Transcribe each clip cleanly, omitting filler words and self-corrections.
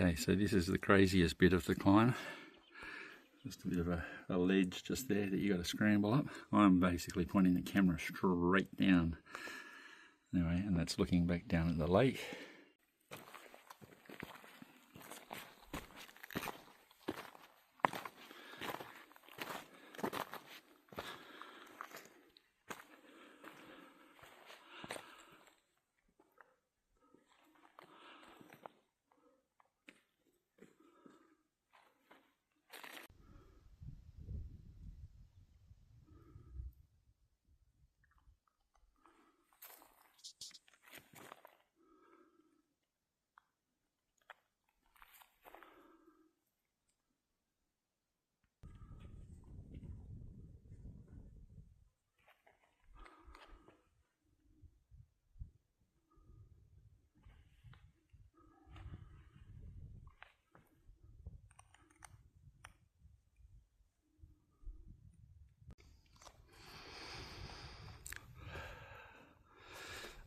Okay, so this is the craziest bit of the climb. Just a bit of a ledge just there that you got to scramble up. I'm basically pointing the camera straight down. Anyway, and that's looking back down at the lake.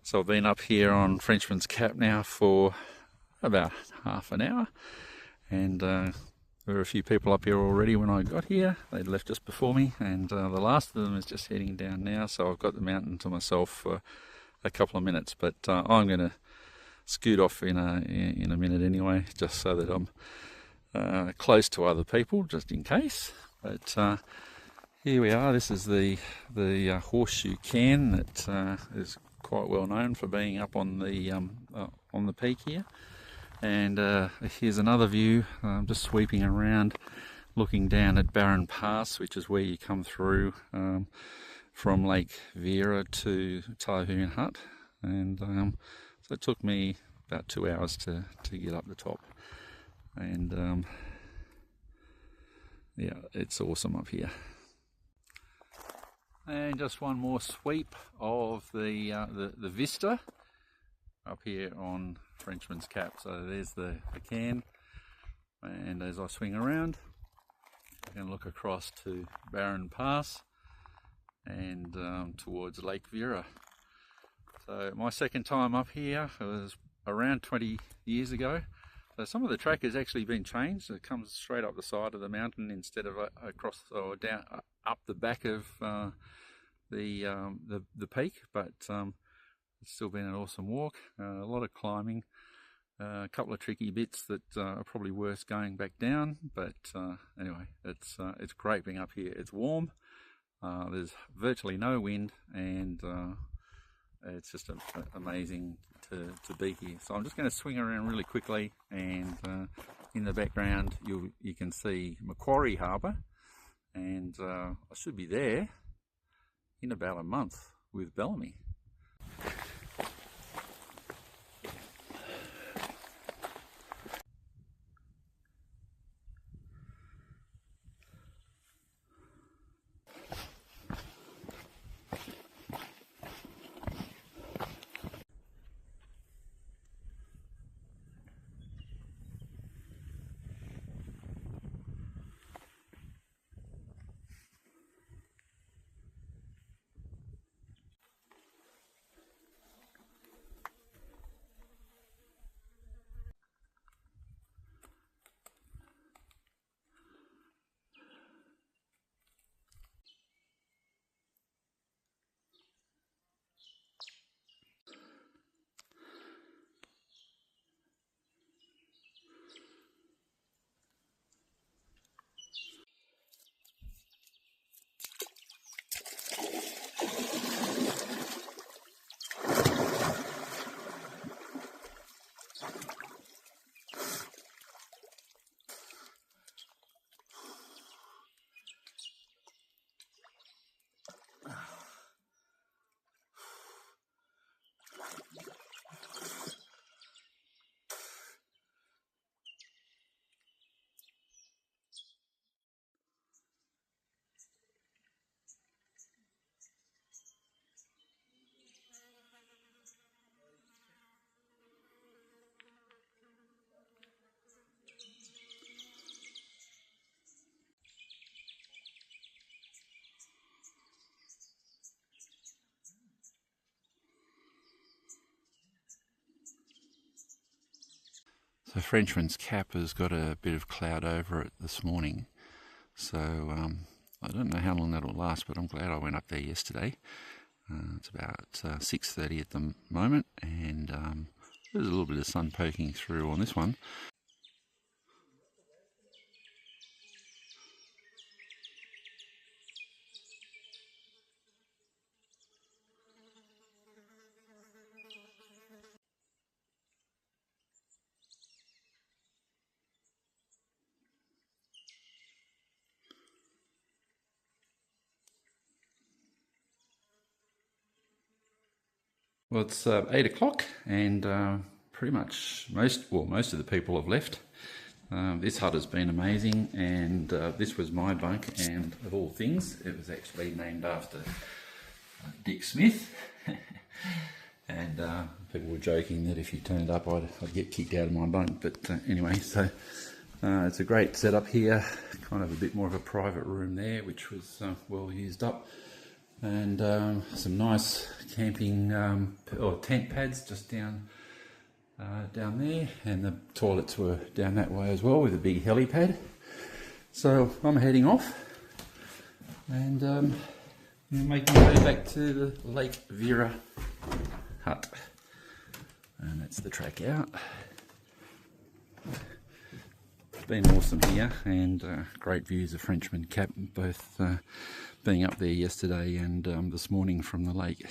So I've been up here on Frenchman's Cap now for about half an hour, and there were a few people up here already when I got here. They'd left just before me, and the last of them is just heading down now, so I've got the mountain to myself for a couple of minutes, but I'm going to scoot off in a minute anyway, just so that I'm close to other people, just in case. But here we are. This is the horseshoe cairn that is quite well known for being up on the peak here. And here's another view, just sweeping around, looking down at Barren Pass, which is where you come through from Lake Vera to Tahune Hut. And so it took me about 2 hours to get up the top. And yeah, it's awesome up here. And just one more sweep of the vista up here on Frenchman's Cap. So there's the cairn, and as I swing around, I can look across to Barren Pass and towards Lake Vera. So my second time up here was around 20 years ago. So some of the track has actually been changed. It comes straight up the side of the mountain instead of across or down up the back of the peak, but it's still been an awesome walk. A lot of climbing, a couple of tricky bits that are probably worth going back down. But anyway, it's great being up here. It's warm. There's virtually no wind, and it's just amazing to be here. So I'm just going to swing around really quickly, and in the background you can see Macquarie Harbour, and I should be there in about a month with Bellamy. So Frenchman's Cap has got a bit of cloud over it this morning, so I don't know how long that'll last, but I'm glad I went up there yesterday. It's about 6:30 at the moment, and there's a little bit of sun poking through on this one. Well, it's 8 o'clock, and pretty much most of the people have left. This hut has been amazing, and this was my bunk, and of all things, it was actually named after Dick Smith. And people were joking that if you turned up, I'd get kicked out of my bunk. But anyway, so it's a great setup here. Kind of a bit more of a private room there, which was well used up. And some nice camping or tent pads just down there, and the toilets were down that way as well with a big helipad. So I'm heading off, and making my way back to the Lake Vera Hut, and that's the track out. It's been awesome here, and great views of Frenchman Cap, both being up there yesterday and this morning from the lake.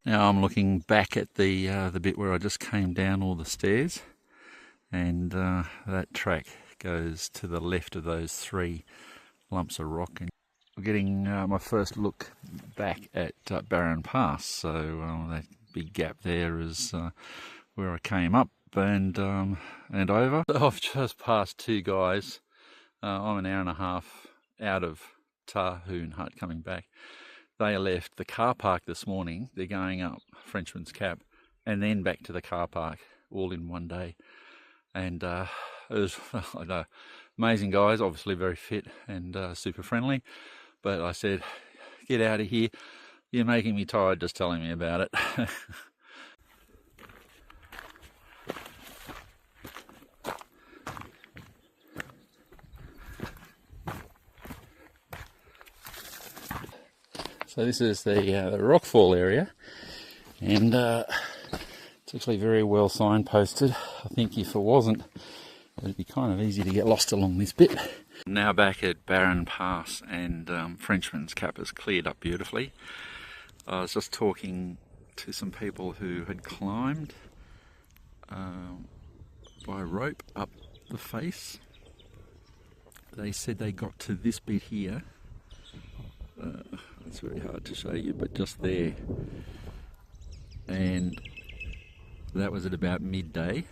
Now I'm looking back at the bit where I just came down all the stairs, and that track goes to the left of those three lumps of rock. And I'm getting my first look back at Barron Pass. So that big gap there is where I came up and over. So I've just passed two guys. I'm an hour and a half out of Tahune Hut coming back. They left the car park this morning. They're going up Frenchman's Cap and then back to the car park all in one day. And it was, I know, amazing guys, obviously very fit and super friendly. But I said, get out of here. You're making me tired just telling me about it. So this is the rockfall area, and it's actually very well signposted. I think if it wasn't, it'd be kind of easy to get lost along this bit. Now back at Barron Pass, and Frenchman's Cap has cleared up beautifully. I was just talking to some people who had climbed by rope up the face. They said they got to this bit here. It's very hard to show you, but just there, and that was at about midday.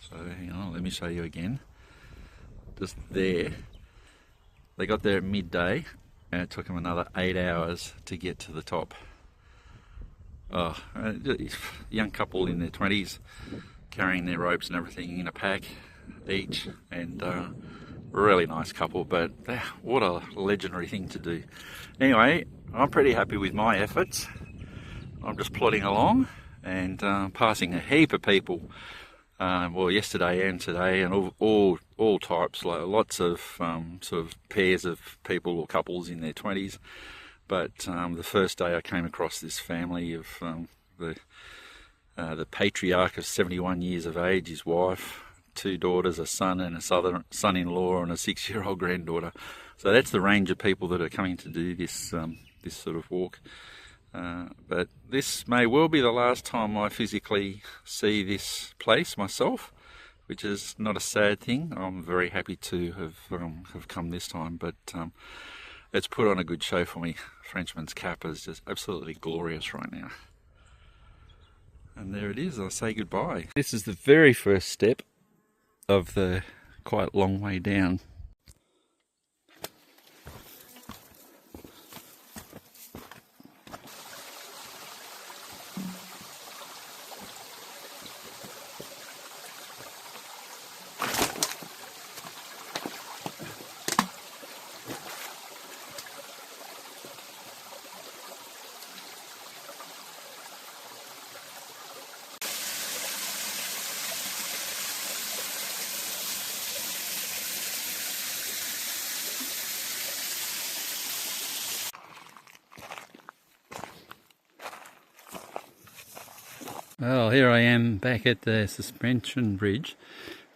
So hang on, let me show you again. Just there, they got there at midday, and it took them another 8 hours to get to the top. Oh, young couple in their 20s carrying their ropes and everything in a pack each, and really nice couple, but what a legendary thing to do. Anyway, I'm pretty happy with my efforts. I'm just plodding along and passing a heap of people, well, yesterday and today, and all types, like lots of sort of pairs of people or couples in their 20s. But the first day I came across this family of the patriarch of 71 years of age, his wife, two daughters, a son and a son-in-law, and a 6-year-old granddaughter. So that's the range of people that are coming to do this this sort of walk. But this may well be the last time I physically see this place myself, which is not a sad thing. I'm very happy to have come this time, but it's put on a good show for me. Frenchman's Cap is just absolutely glorious right now. And there it is, I say goodbye. This is the very first step of the quite long way down. Well, here I am back at the suspension bridge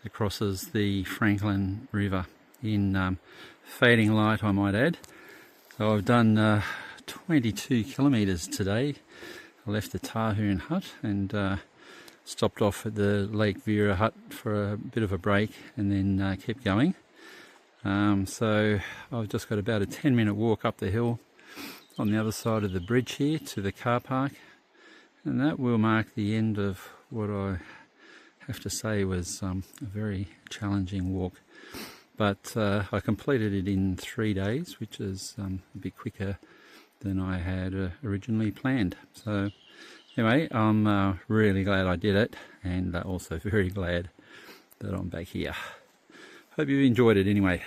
that crosses the Franklin River in fading light, I might add. So I've done 22 kilometres today. I left the Tahune hut and stopped off at the Lake Vera Hut for a bit of a break and then kept going. So I've just got about a 10-minute walk up the hill on the other side of the bridge here to the car park. And that will mark the end of what I have to say was a very challenging walk. But I completed it in 3 days, which is a bit quicker than I had originally planned. So anyway, I'm really glad I did it, and also very glad that I'm back here. Hope you enjoyed it anyway.